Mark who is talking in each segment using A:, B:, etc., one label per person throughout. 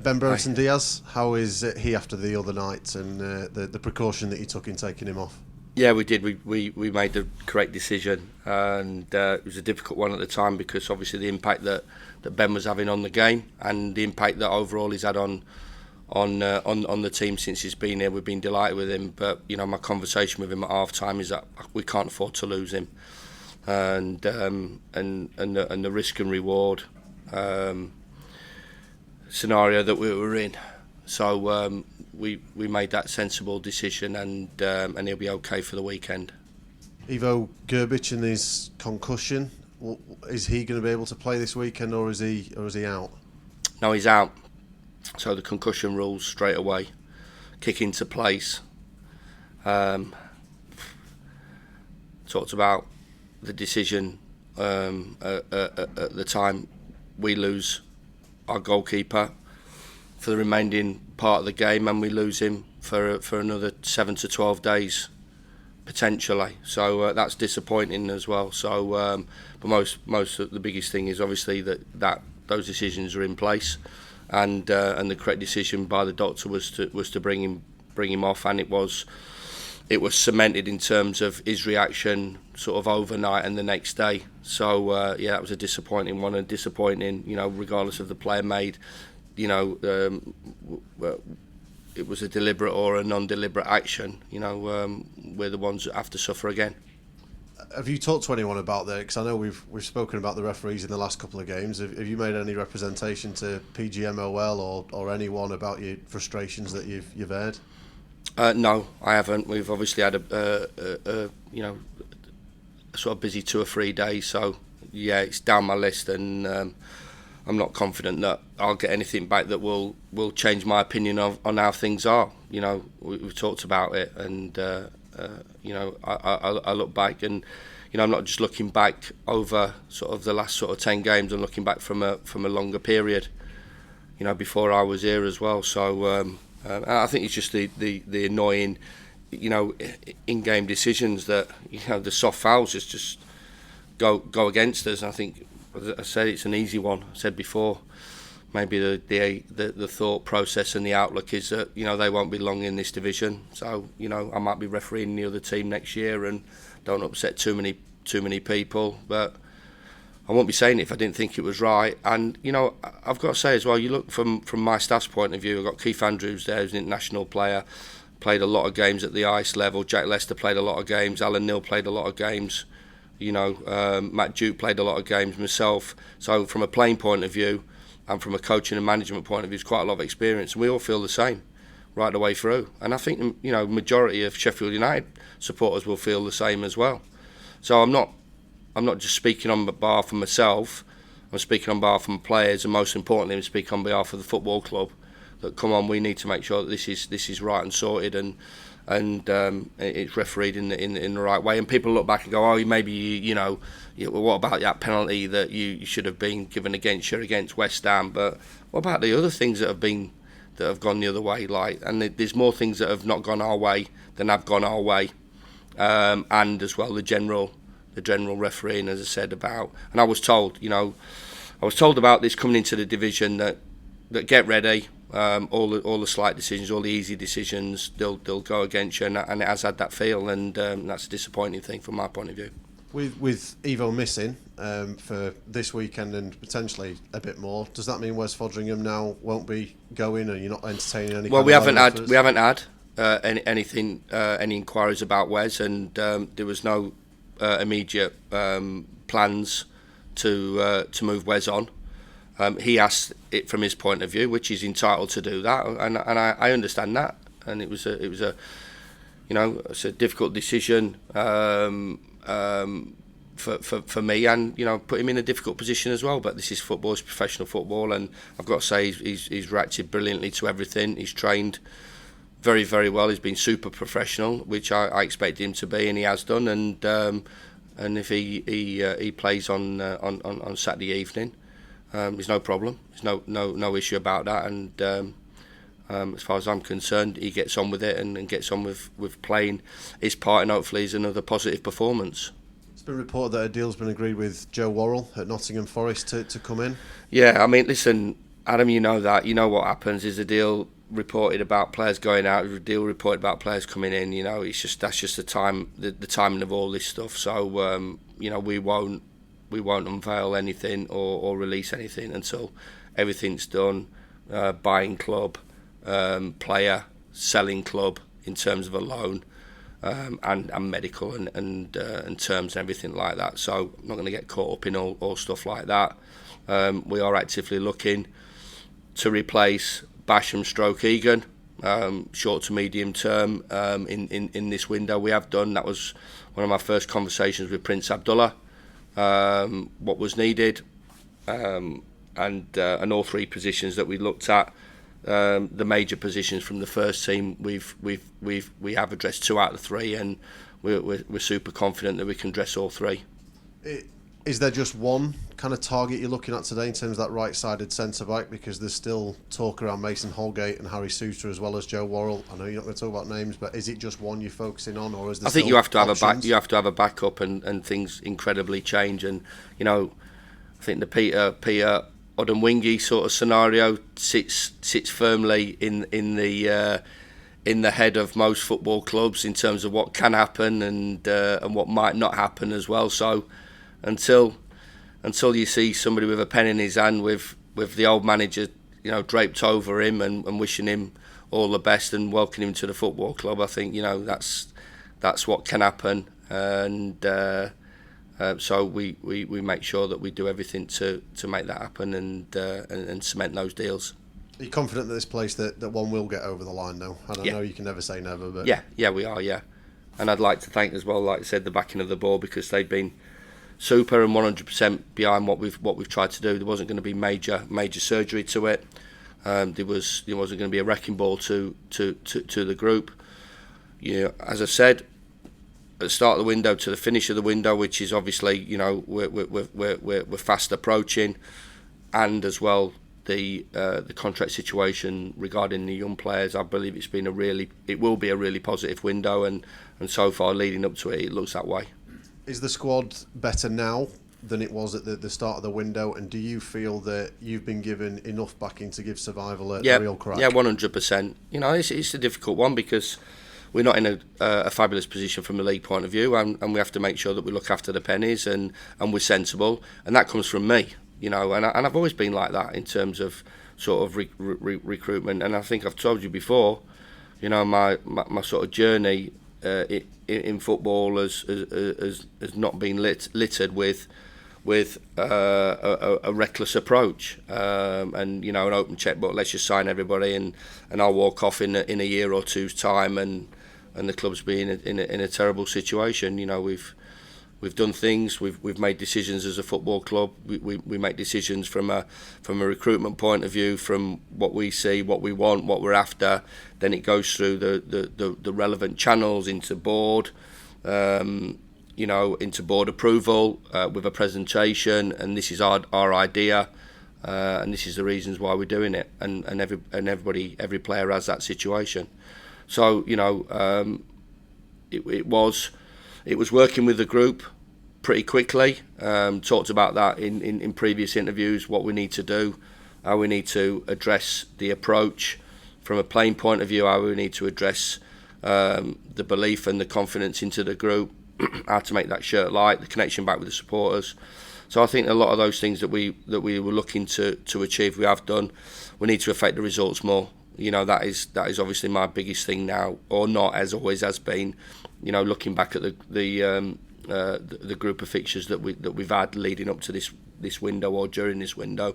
A: Ben Brereton Diaz, how is he after the other night and the precaution that you took in taking him off?
B: Yeah, we did. We made the correct decision, and it was a difficult one at the time because obviously the impact that Ben was having on the game and the impact that overall he's had on the team since he's been here. We've been delighted with him, but my conversation with him at half time is that we can't afford to lose him, and the risk and reward scenario that we were in. So we made that sensible decision, and he'll be okay for the weekend.
A: Ivo Grbić and his concussion, is he going to be able to play this weekend, or is he out?
B: No, he's out. So the concussion rules straight away kick into place. Talked about the decision at the time. We lose our goalkeeper for the remaining part of the game, and we lose him for another 7 to 12 days potentially. So that's disappointing as well. So, but most of the biggest thing is obviously that those decisions are in place, and the correct decision by the doctor was to bring him off, and it was cemented in terms of his reaction sort of overnight and the next day. So that was a disappointing one, and disappointing, regardless of the player made. It was a deliberate or a non-deliberate action. We're the ones that have to suffer again.
A: Have you talked to anyone about that? Because I know we've spoken about the referees in the last couple of games. Have you made any representation to PGMOL or anyone about your frustrations that you've aired?
B: No, I haven't. We've obviously had a sort of busy 2 or 3 days, so yeah, it's down my list, and I'm not confident that I'll get anything back that will change my opinion on how things are. We've talked about it, and I look back, and I'm not just looking back over sort of the last sort of 10 games. I'm looking back from a longer period, before I was here as well. So I think it's just the annoying, in-game decisions that the soft fouls just go against us. I think, as I said, it's an easy one. I said before, maybe the thought process and the outlook is that they won't be long in this division. So I might be refereeing the other team next year and don't upset too many people. But I won't be saying it if I didn't think it was right. And I've got to say as well, you look from my staff's point of view. I've got Keith Andrews there, who's an international player, played a lot of games at the ice level. Jack Lester played a lot of games. Alan Neil played a lot of games. Matt Duke played a lot of games, myself. So from a playing point of view and from a coaching and management point of view, it's quite a lot of experience. And we all feel the same right the way through. And I think majority of Sheffield United supporters will feel the same as well. So I'm not just speaking on behalf of myself. I'm speaking on behalf of my players, and most importantly, I'm speaking on behalf of the football club. That come on, we need to make sure that this is right and sorted, and it's refereed in the right way. And people look back and go, oh, maybe what about that penalty that you should have been given against West Ham? But what about the other things that have gone the other way? And there's more things that have not gone our way than have gone our way, and as well the general refereeing, as I said about. And I was told about this coming into the division that get ready. All the slight decisions, all the easy decisions, they'll go against you, and it has had that feel, and that's a disappointing thing from my point of view.
A: With Ivo missing for this weekend and potentially a bit more, does that mean Wes Foderingham now won't be going, and you're not entertaining any?
B: Well, we haven't had any inquiries about Wes, and there was no immediate plans to move Wes on. He asked it from his point of view, which he's entitled to do that, and I understand that. And it was a it's a difficult decision for me, and put him in a difficult position as well. But this is football, it's professional football, and I've got to say he's reacted brilliantly to everything. He's trained very, very well. He's been super professional, which I expected him to be, and he has done. And if he plays on Saturday evening. There's no problem. There's no issue about that, and as far as I'm concerned, he gets on with it and gets on with playing his part, and hopefully is another positive performance.
A: It's been reported that a deal's been agreed with Joe Worrell at Nottingham Forest to come in.
B: Yeah, I mean, listen, Adam, you know that. You know what happens is a deal reported about players going out, a deal reported about players coming in. You know, that's just the timing of all this stuff. So you know, we won't unveil anything or release anything until everything's done. Buying club, player, selling club in terms of a loan, and medical and terms and everything like that. So I'm not going to get caught up in all stuff like that. We are actively looking to replace Basham / Egan, short to medium term, in this window. We have done. That was one of my first conversations with Prince Abdullah. What was needed, and all three positions that we looked at, the major positions from the first team, we have addressed 2 out of 3, and we're super confident that we can address all 3.
A: Is there just one kind of target you're looking at today in terms of that right-sided centre-back? Because there's still talk around Mason Holgate and Harry Souter as well as Joe Worrell. I know you're not going to talk about names, but is it just one you're focusing on, or is there? I think
B: you have to have options? You have to have a backup, and things incredibly change. And you know, I think the Peter Odemwingie sort of scenario sits firmly in the head of most football clubs in terms of what can happen and what might not happen as well. So until you see somebody with a pen in his hand with the old manager, you know, draped over him and wishing him all the best and welcoming him to the football club, I think, you know, that's what can happen. And so we make sure that we do everything to make that happen and cement those deals.
A: Are you confident that this place that one will get over the line though? I know you can never say never, but
B: yeah, we are, yeah. And I'd like to thank as well, like I said, the backing of the board, because they've been super and 100% behind what we've tried to do. There wasn't going to be major surgery to it. There wasn't going to be a wrecking ball to the group. You know, as I said, at the start of the window to the finish of the window, which is obviously, you know, we're fast approaching, and as well the contract situation regarding the young players. I believe it will be a really positive window, and so far leading up to it looks that way.
A: Is the squad better now than it was at the start of the window, and do you feel that you've been given enough backing to give survival a real crack? Yeah,
B: 100%. You know, it's a difficult one because we're not in a fabulous position from a league point of view, and we have to make sure that we look after the pennies and we're sensible, and that comes from me, you know, and I've always been like that in terms of sort of recruitment. And I think I've told you before, you know, my sort of journey in football has not been littered with a reckless approach, and you know, an open checkbook. Let's just sign everybody, and I'll walk off in a year or two's time, and the club's been in a terrible situation. You know, we've done things, we've made decisions as a football club. We make decisions from a recruitment point of view, from what we see, what we want, what we're after. Then it goes through the relevant channels into board, you know, into board approval with a presentation, and this is our idea, and this is the reasons why we're doing it. And every player has that situation. So you know, it was working with the group pretty quickly. Talked about that in previous interviews, what we need to do, how we need to address the approach from a playing point of view, how we need to address the belief and the confidence into the group, how to make that shirt light, the connection back with the supporters. So I think a lot of those things that we were looking to achieve, we have done. We need to affect the results more. You know, that is obviously my biggest thing now, or not, as always has been. You know, looking back at the group of fixtures that we've had leading up to this window or during this window,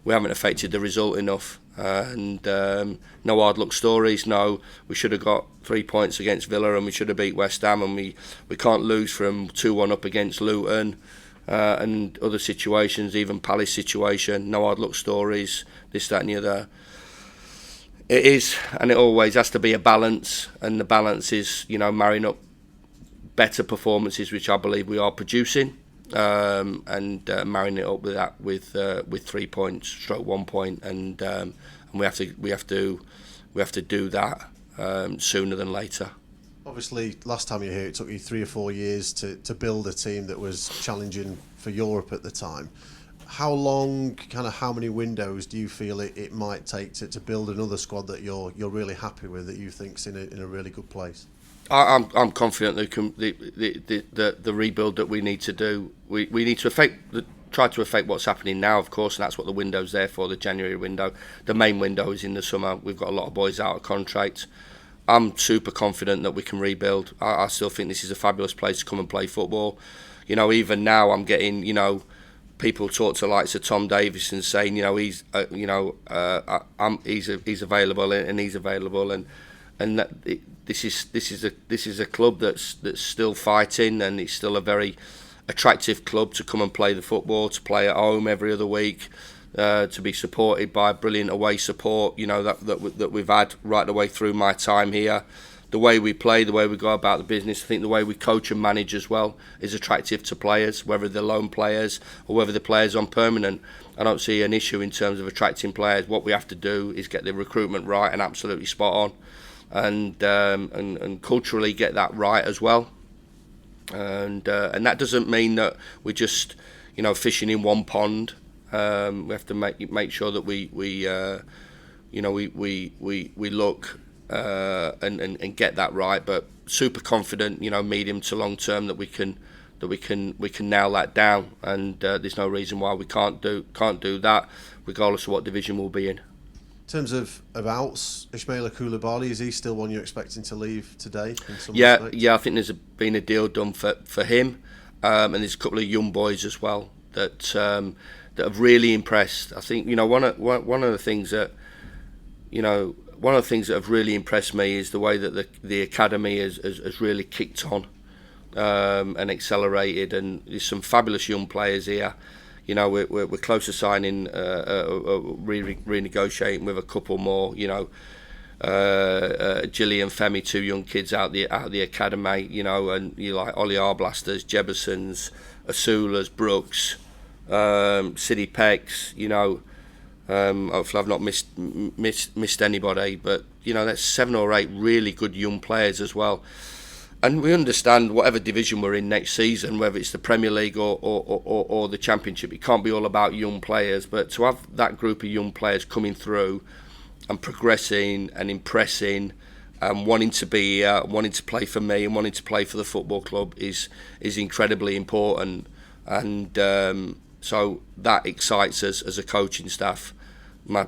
B: we haven't affected the result enough. And no hard luck stories. No, we should have got 3 points against Villa, and we should have beat West Ham, and we can't lose from 2-1 up against Luton, and other situations, even Palace situation. No hard luck stories. This, that, and the other. It is, and it always has to be a balance, and the balance is, you know, marrying up better performances, which I believe we are producing, and marrying it up with that with 3 points, stroke 1 point, and we have to do that sooner than later.
A: Obviously, last time you were here, it took you 3 or 4 years to build a team that was challenging for Europe at the time. how long, kind of how many windows do you feel it might take to build another squad that you're really happy with, that you think's in a really good place?
B: I'm confident that the rebuild that we need to do, we need to try to affect what's happening now, of course, and that's what the window's there for, the January window. The main window is in the summer. We've got a lot of boys out of contract. I'm super confident that we can rebuild. I still think this is a fabulous place to come and play football. Even now I'm getting, people talk to likes of Tom Davis and saying, he's available and he's available, and that this is a club that's still fighting, and it's still a very attractive club to come and play the football, to play at home every other week, to be supported by brilliant away support, that we've had right the way through my time here. The way we play, the way we go about the business, I think the way we coach and manage as well is attractive to players, whether they're loan players or whether they're players on permanent. I don't see an issue in terms of attracting players. What we have to do is get the recruitment right and absolutely spot on, and culturally get that right as well. And that doesn't mean that we're just fishing in one pond. We have to make sure that we look and get that right. But super confident, medium to long term, that we can nail that down. And there's no reason why we can't do that, regardless of what division we'll be in.
A: In terms of outs, Ismaila Koulibaly, is he still one you're expecting to leave today?
B: Yeah, I think there's been a deal done for him, and there's a couple of young boys as well that have really impressed. I think one of the things that have really impressed me is the way that the academy has really kicked on and accelerated, and there's some fabulous young players here. We're close to signing, renegotiating with a couple more. Gilly and Femi, two young kids out the academy. And you like Ollie Arblasters, Jebbersons, Asulas, Brooks, City Pecks. Hopefully I've not missed anybody, but that's 7 or 8 really good young players as well. And we understand whatever division we're in next season, whether it's the Premier League or the Championship, it can't be all about young players. But to have that group of young players coming through and progressing and impressing and wanting to be, wanting to play for me and wanting to play for the football club is incredibly important. And so that excites us as a coaching staff. My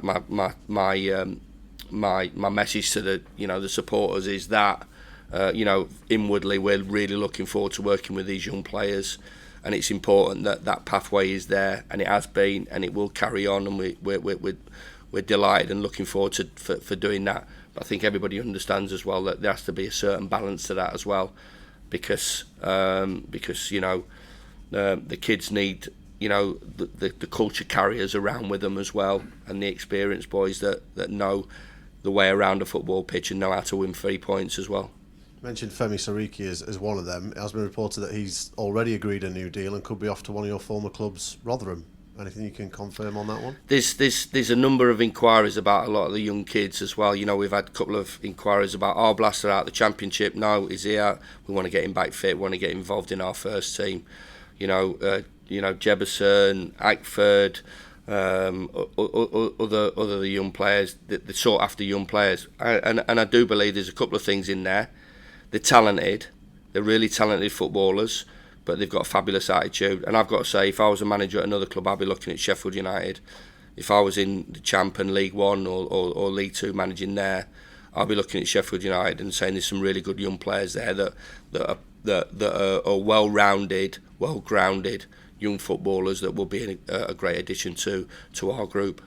B: message to the supporters is that. Inwardly we're really looking forward to working with these young players, and it's important that pathway is there, and it has been, and it will carry on, and we're delighted and looking forward for doing that. But I think everybody understands as well that there has to be a certain balance to that as well, because the kids need the culture carriers around with them as well, and the experienced boys that know the way around a football pitch and know how to win 3 points as well.
A: You mentioned Femi Sariki as one of them. It has been reported that he's already agreed a new deal and could be off to one of your former clubs, Rotherham. Anything you can confirm on that one?
B: There's a number of inquiries about a lot of the young kids as well. We've had a couple of inquiries about Arblaster out of the Championship. No, is he out? We want to get him back fit. We want to get him involved in our first team. Jebberson, Ackford, other young players. They sought after young players, and I do believe there's a couple of things in there. They're talented. They're really talented footballers, but they've got a fabulous attitude. And I've got to say, if I was a manager at another club, I'd be looking at Sheffield United. If I was in the Champ and League One or League Two managing there, I'd be looking at Sheffield United and saying there's some really good young players there that are well-rounded, well-grounded young footballers that will be a great addition to our group.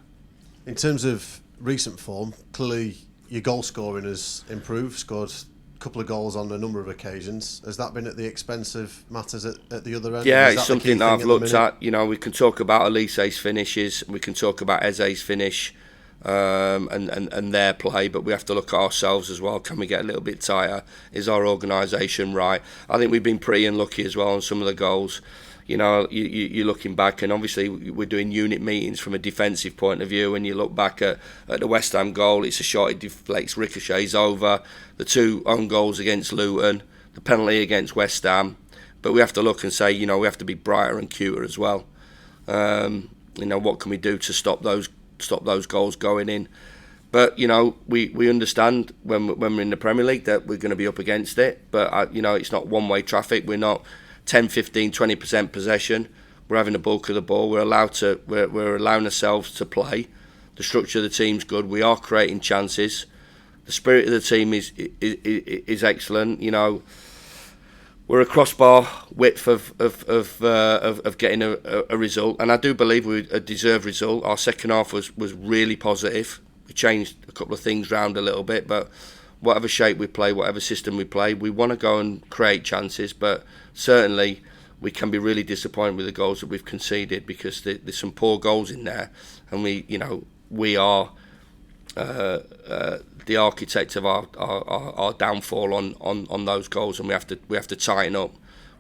A: In terms of recent form, clearly your goal scoring has improved, scored couple of goals on a number of occasions. Has that been at the expense of matters at the other end?
B: Yeah, it's something that I've looked at. We can talk about Elise's finishes, we can talk about Eze's finish and their play, but we have to look at ourselves as well. Can we get a little bit tighter? Is our organisation right? I think we've been pretty unlucky as well on some of the goals. You're looking back, and obviously we're doing unit meetings from a defensive point of view, and you look back at the West Ham goal, it's a shot, it deflects, ricochets over, the 2 own goals against Luton, the penalty against West Ham, but we have to look and say, we have to be brighter and cuter as well. what can we do to stop those goals going in. But we understand when we're in the Premier League that we're going to be up against it. But it's not one-way traffic. We're not 10, 15, 20% possession. We're having the bulk of the ball. We're allowing ourselves to play. The structure of the team's good. We are creating chances. The spirit of the team is excellent. We're a crossbar width of getting a result, and I do believe we a deserved result. Our second half was really positive. We changed a couple of things round a little bit, but whatever shape we play, whatever system we play, we want to go and create chances. But certainly, we can be really disappointed with the goals that we've conceded, because there's some poor goals in there, and we are the architect of our downfall on those goals, and we have to tighten up.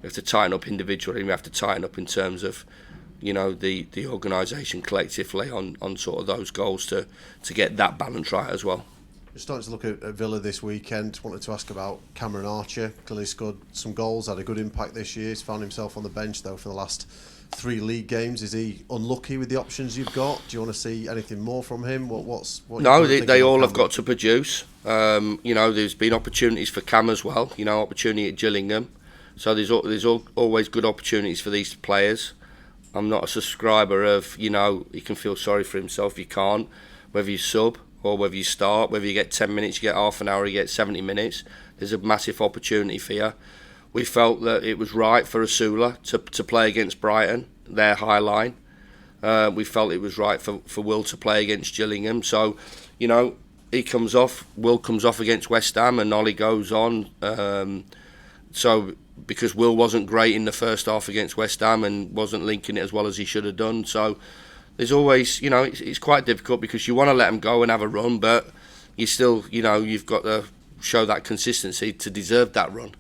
B: We have to tighten up individually, and we have to tighten up in terms of the organisation collectively on sort of those goals to get that balance right as well.
A: We're starting to look at Villa this weekend. Wanted to ask about Cameron Archer. Clearly scored some goals, had a good impact this year. He's found himself on the bench though for the last 3 league games. Is he unlucky with the options you've got? Do you want to see anything more from him? What
B: No, they all have got to produce. There's been opportunities for Cam as well. Opportunity at Gillingham. So there's always good opportunities for these players. I'm not a subscriber of he can feel sorry for himself. You can't, whether you sub or whether you start, whether you get 10 minutes, you get half an hour, you get 70 minutes. There's a massive opportunity for you. We felt that it was right for Asula to play against Brighton, their high line. We felt it was right for Will to play against Gillingham. So, he comes off, Will comes off against West Ham, and Ollie goes on. So, because Will wasn't great in the first half against West Ham and wasn't linking it as well as he should have done. So, there's always, it's quite difficult because you want to let him go and have a run, but you still, you've got to show that consistency to deserve that run.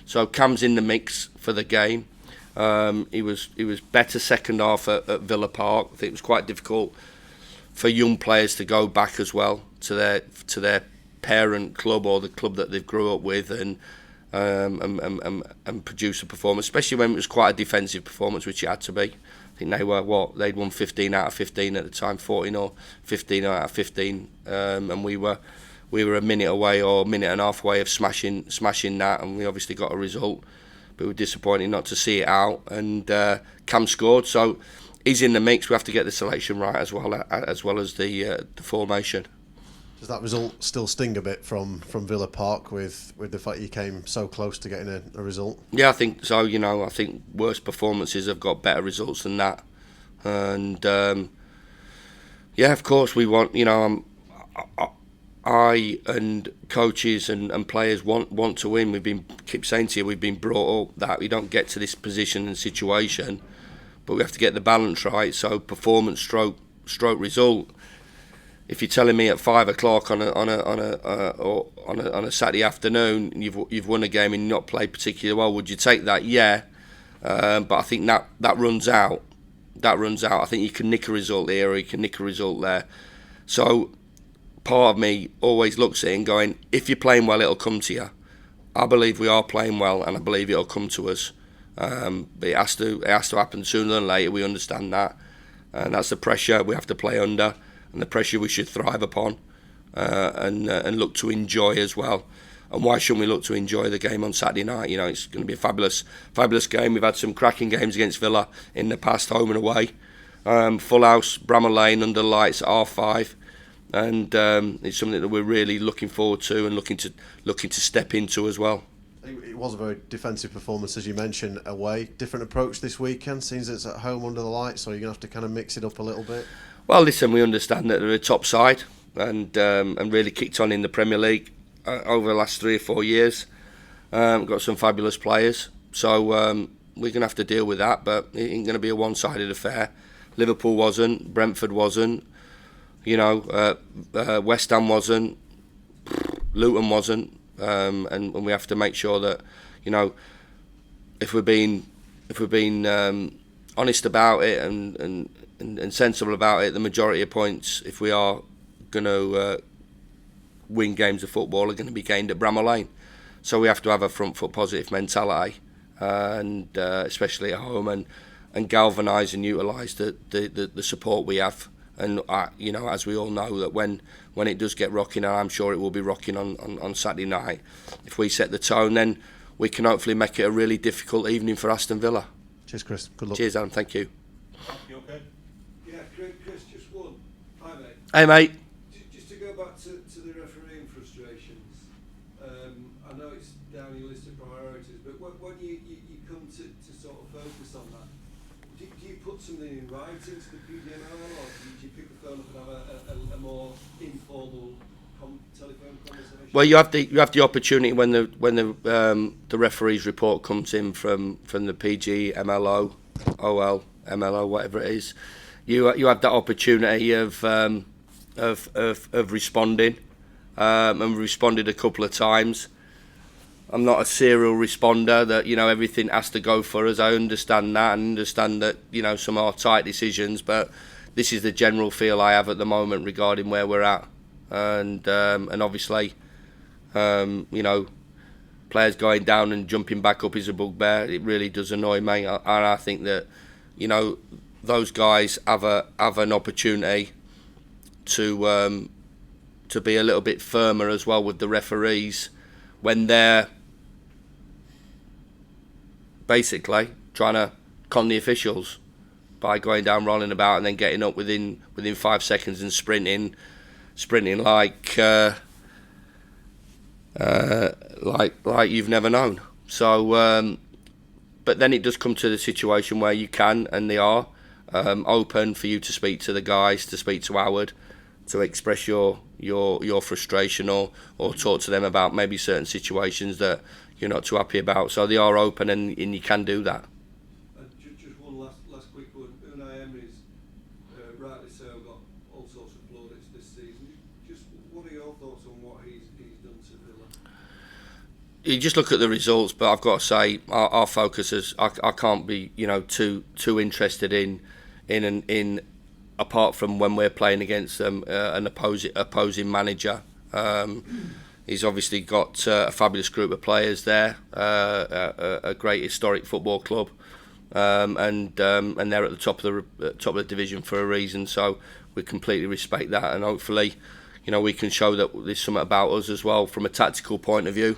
B: So Cam's in the mix for the game. He was better second half at Villa Park. I think it was quite difficult for young players to go back as well to their parent club or the club that they've grew up with and produce a performance, especially when it was quite a defensive performance, which it had to be. I think they'd won 15 out of 15 at the time, 14 or 15 out of 15, and we were a minute away or a minute and a half away of smashing that, and we obviously got a result, but we were disappointed not to see it out. And Cam scored, so he's in the mix. We have to get the selection right as well as the formation.
A: Does that result still sting a bit from Villa Park with the fact you came so close to getting a result?
B: Yeah, I think so. I think worse performances have got better results than that, and of course we want. I and coaches and players want to win. Keep saying to you, we've been brought up that we don't get to this position and situation, but we have to get the balance right. So performance stroke result. If you're telling me at 5 o'clock on a Saturday afternoon you've won a game and not played particularly well, would you take that? Yeah, but I think that runs out. I think you can nick a result here or you can nick a result there. So part of me always looks at it and going, if you're playing well, it'll come to you. I believe we are playing well, and I believe it'll come to us. But it has to happen sooner than later. We understand that, and that's the pressure we have to play under, and the pressure we should thrive upon, and look to enjoy as well. And why shouldn't we look to enjoy the game on Saturday night? It's going to be a fabulous game. We've had some cracking games against Villa in the past, home and away. Full house, Bramall Lane under the lights at R5. And it's something that we're really looking forward to and looking to step into as well.
A: It was a very defensive performance, as you mentioned, away. Different approach this weekend, seems it's at home under the lights, so you're going to have to kind of mix it up a little bit.
B: Well, listen, we understand that they're a top side and really kicked on in the Premier League over the last 3 or 4 years. Got some fabulous players, so we're going to have to deal with that, but it ain't going to be a one-sided affair. Liverpool wasn't, Brentford wasn't, West Ham wasn't, Luton wasn't, and we have to make sure that, if we're being honest about it and sensible about it, the majority of points, if we are going to win games of football, are going to be gained at Bramall Lane. So we have to have a front foot positive mentality, and especially at home, and galvanise and utilise the support we have. And you know, as we all know, that when it does get rocking, and I'm sure it will be rocking on Saturday night, if we set the tone, then we can hopefully make it a really difficult evening for Aston Villa.
A: Cheers, Chris. Good luck.
B: Cheers, Adam. Thank you.
C: You okay?
D: Yeah, Chris, just one. Hi, mate.
B: Hey, mate.
D: Just to go back to the refereeing frustrations, I know it's down your list of priorities, but when you come to sort of focus on that, do you put something in writing to the PDML, or do you pick the phone up and have a more informal telephone conversation?
B: Well, you have the opportunity when the referee's report comes in from the PG, MLO, OL, MLO, whatever it is. You have that opportunity of responding, and responded a couple of times. I'm not a serial responder that, you know, everything has to go for us. I understand that, and understand that, you know, some are tight decisions, but this is the general feel I have at the moment regarding where we're at, and obviously, you know, players going down and jumping back up is a bugbear. It really does annoy me, and I think that, you know, those guys have an opportunity to be a little bit firmer as well with the referees when they're basically trying to con the officials by going down, rolling about, and then getting up within 5 seconds and sprinting like you've never known. So, but then it does come to the situation where you can, and they are open for you to speak to the guys, to speak to Howard, to express your frustration, or talk to them about maybe certain situations that you're not too happy about. So they are open, and you can do that.
D: Just one last quick one. Unai Emery's rightly so got all sorts of plaudits this season. Just what are your thoughts on what he's done to Villa?
B: You just look at the results, but I've got to say our focus is I can't be, you know, too interested in apart from when we're playing against an opposing manager. He's obviously got a fabulous group of players there, a great historic football club, and they're at the top of the division for a reason. So we completely respect that, and hopefully, you know, we can show that there's something about us as well from a tactical point of view,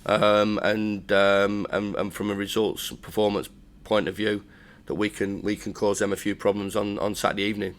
B: and from a results performance point of view, that we can cause them a few problems on Saturday evening.